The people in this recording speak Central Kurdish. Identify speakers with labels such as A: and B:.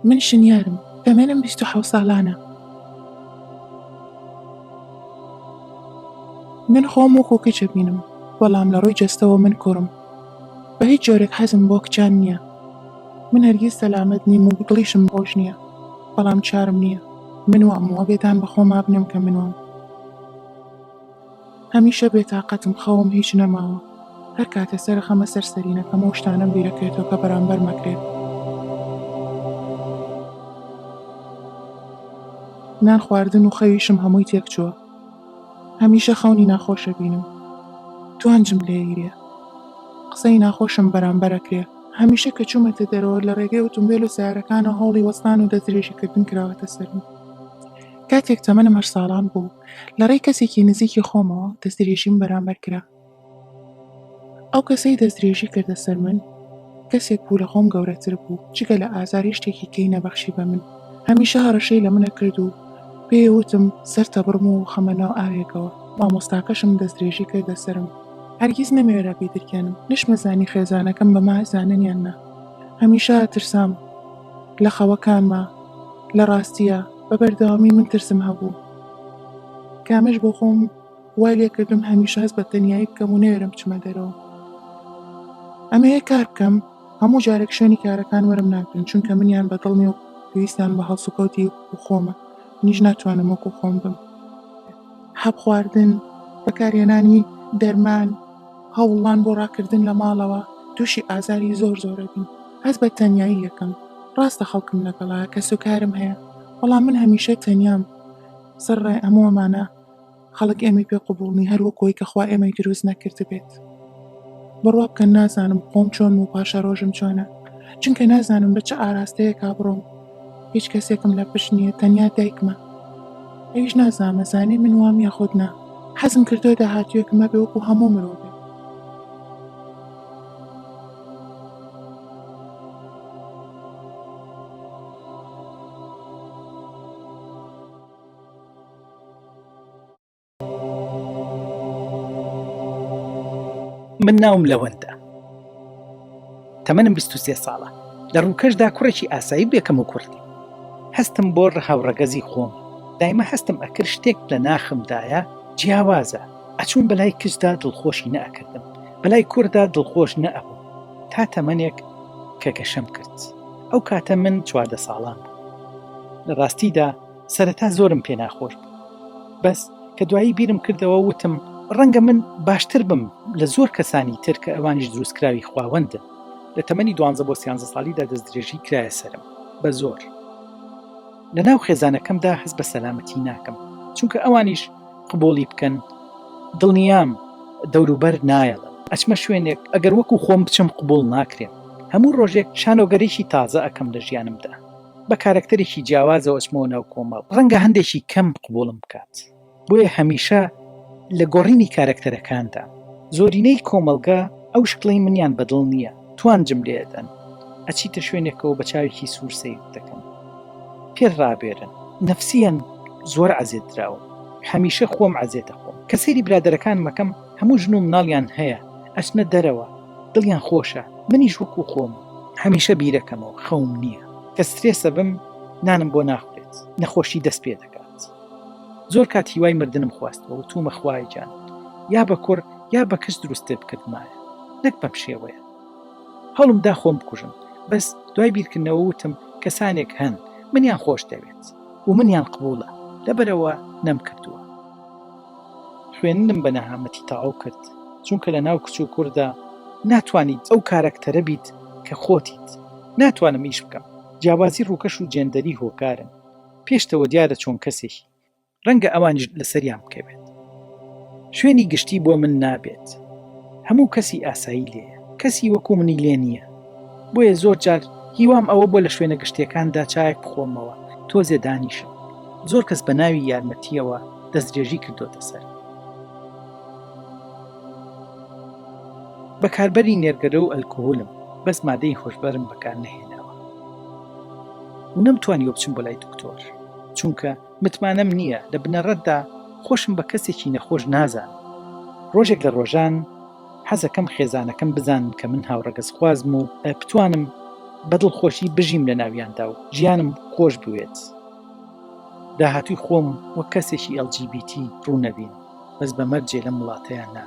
A: من شنیارم تەمەنم 27 ساڵانە. من خۆم وەکو کچە بینم، بەڵام لە ڕووی جەستەوە من کوڕم. بە هیچ جۆرێک حەزم بۆ کچان نییە. من هەرگیز سەلامەت نیم و دڵیشم خۆش نییە، بەڵام چارم نییە. من وام وە بێتان بەخۆما بنێم کە من وام. هەمیشە بێتاقەتم، خەوم هیچ نەماوە. هەر کاتە سەرخەمە سەرسەرینەکەم و شتانەم بیرەکرێتەوە کە بەرامبەر مەکرێت. نان خواردن و خەویشم هەمووی تێک چووە. هەمیشە خەونی ناخۆشە بینم. توانجم لێگیرێ. قسەی ناخۆشم بەرامبەرەکرێ. هەمیشە کە چوومەتە دەرەوە لە ڕێگەی ئۆتۆمبیل و سیارەکانە هەوڵی وەستان و دەستدرێژیکردن کراوەتە سەرم. کاتێک تەمەنم 8 ساڵان بوو، لە ڕێی کەسێکی نزیکی خۆمەوە دەستدرێژیم بەرامبەر کرا. ئەو کەسەی دەستدرێژی کردە سەر من کەسێک بوو لە خۆم گەورەتر بوو، جگە لە ئازاری شتێکی کەی نەبەخشی بە من. هەمیشە هەڕەشەی لە منە کرد و پێوتم سەرتە بڕم و خەمە ناو ئاوێکەوە. مامۆستاکەشم دەستدرێژی کردە سەرم. هەرگیز نەمەوێرا بیدرکێنم، نشمەزانی خێزانەکەم بەما زاننیان نا. هەمیشە ترسام لە خەوەکانما، لە ڕاستیە بە بەردەوامی من ترسم هەبوو. کامەش بۆ خۆم وای لێکردم هەمیشە هەست بە تەنیایی بکەم و نەوێرم بچمە دەرەوە. ئەمەیە کار بکەم، هەموو جارێک شوێنی کارەکان وەرم ناگرن، چونکە منیان بەدڵنی و پێویستیان بە هەڵسوکەوتی و خۆمە. منیش ناتوانم وەکو خۆم بم. حەب خواردن، بەکارهێنانی دەرمان، هەوڵان بۆ ڕاکردن لە ماڵەوە تووشی ئازاری زۆر زۆرە بین. هەست بە تەنیایی یەکەم. ڕاستە خەڵکم لەگەڵایە، کەس و کارم هەیە، بەڵام من هەمیشە تەنیام. سەرڕای ئەمەوەمانە خەڵک ئێمەی پێ قبوڵنی، هەر وەکۆی کە خوا ئێمەی دروست نەکرد بێت. بڕوا بکەن نازانم خۆم چۆن و پاشە ڕۆژم چۆنە، چونکە نازانم بە چه ئاراستەیە کا بڕۆم. هیچ کەسێکم لە پشت نییە، تەنیا دایکمە. ئەویش نازانم زانێ من وام یا خۆت نا. حەزم کردووە داهاتوویەکم هەبێ وەکو هەموو مرۆڤ.
B: من ناوم لەوەندە، تەمەنم 23 ساڵە. لە ڕووکەشدا کوڕێکی ئاسایی بێکەم و کوردی. هەستم بۆ ڕەهاوڕەگەزی خۆم. دایمە هەستم ئەکرد شتێک لە ناخمدایە جیاوازە. ئەچوون بەلای کچدا دڵخۆشی نەئەکردم، بەلای کووردا دڵخۆش نەئەبوو، تا تەمەنێک کە گەشەم کرد. ئەو کاتە من 14 ساڵان بوو. لە ڕاستیدا سەرەتا زۆرم پێ ناخۆش بوو، بەس کە دوایی بیرم کردەوە وتم ڕەنگە من باشتر بم لە زۆر کەسانی تر کە ئەوانیش دروستکراوی خواوەندن. لە تەمەنی 12 بۆ 13 ساڵیدا دەستدرێژی کرایە سەرم بە زۆر. لە ناو خێزانەکەمدا هەست بە سەلامەتی ناکەم، چونکە ئەوانیش قبوڵی بکەن دڵنیام دەوروبەر نایەڵن. ئەچمە شوێنێک ئەگەر وەکو خۆم بچم قبوڵ ناکرێم. هەموو ڕۆژێک شانۆگەرێکی تازە ئەکەم لە ژیانمدا، بە کارکتەرێکی جیاوازەوە ئەچمەوە ناو کۆمەڵ. ڕەنگە هەندێکی کەم قبوڵم بکات، بۆیە هەمیشە لە گۆڕینی کارکتەرەکاندا. زۆرینەی کۆمەلگا ئەو شکڵەی منیان بەدڵ نییە، توانجم لێدەن. ئەچیتە شوێنێکەوە بە چاوێکی سوور سەیر دەکەن، پێر ڕابێرن، نەفسیان زۆر عەزێت دراوە. هەمیشە خۆم عەزێتە خۆم. کە سەیری برادەرەکان مەکەم، هەموو ژن و مناڵیان هەیە، ئەچنە دەرەوە، دڵیان خۆشە. منیش وەکو خۆم هەمیشە بیرەکەمەوە، خەوم نییە. کە سترێسە بم، نانم بۆ ناخورێت، نەخۆشی دەست پێ دەکات. زۆر کات هیوای مردنم خواستەوە و تومە خوای جان، یا بە کوڕ یا بە کەس دروستە بکردمایە، نەک بەم شێوەیە. هەڵم دا خۆم بکوژم، بەس دوای بیرکردنەوە وتم کەسانێک هەن منیان خۆش دەوێت و منیان قبوڵە، لەبەرەوە نەم کردووە. خوێننم بە نەهامەتی تەواو کرد، چونکە لە ناو کچ و کووردا ناتوانیت ئەو کارەکتەرە بیت کە خۆتیت. ناتوانم ئیش بکەم. جیاوازی ڕووکەش و جێندەری هۆکارن. پێشتەوە دیارە چۆن کەسێکی، ڕەنگە ئەوانیش لەسەریان بکەوێت. شوێنی گشتی بۆ من نابێت. هەموو کەسی ئاسایی لێیە، کەسی وەکو منی لێ نییە. بۆیە زۆر جار هیوام ئەوە بۆ لە شوێنە گشتیەکاندا چایەک بخۆمەوە، تۆزێ دانیشم. زۆر کەس بە ناوی یارمەتیەوە دەستدرێژی کردوتە سەر. بەکاربەری نێرگەرە و ئەلکۆهۆلم، بەس مادەی خۆشبەرم بەکار نەهێناوە و نەمتوانی بچم بۆ لای دکتۆر، چونکە متمانەم نییە لە بنەڕەتدا خۆشم بە کەسێکی نەخۆش نازانم. ڕۆژێک لە ڕۆژان حەزەکەم خێزانەکەم بزانن کە من هاوڕەگەز خوازم و بتوانم بەدڵخۆشی بژیم لە ناویاندا و ژیانم خۆش بوێت. داهاتووی خۆم وەک کەسێکی LGBT ڕوو نەبین، بەس بە مەرجێ لە وڵاتەیان نا.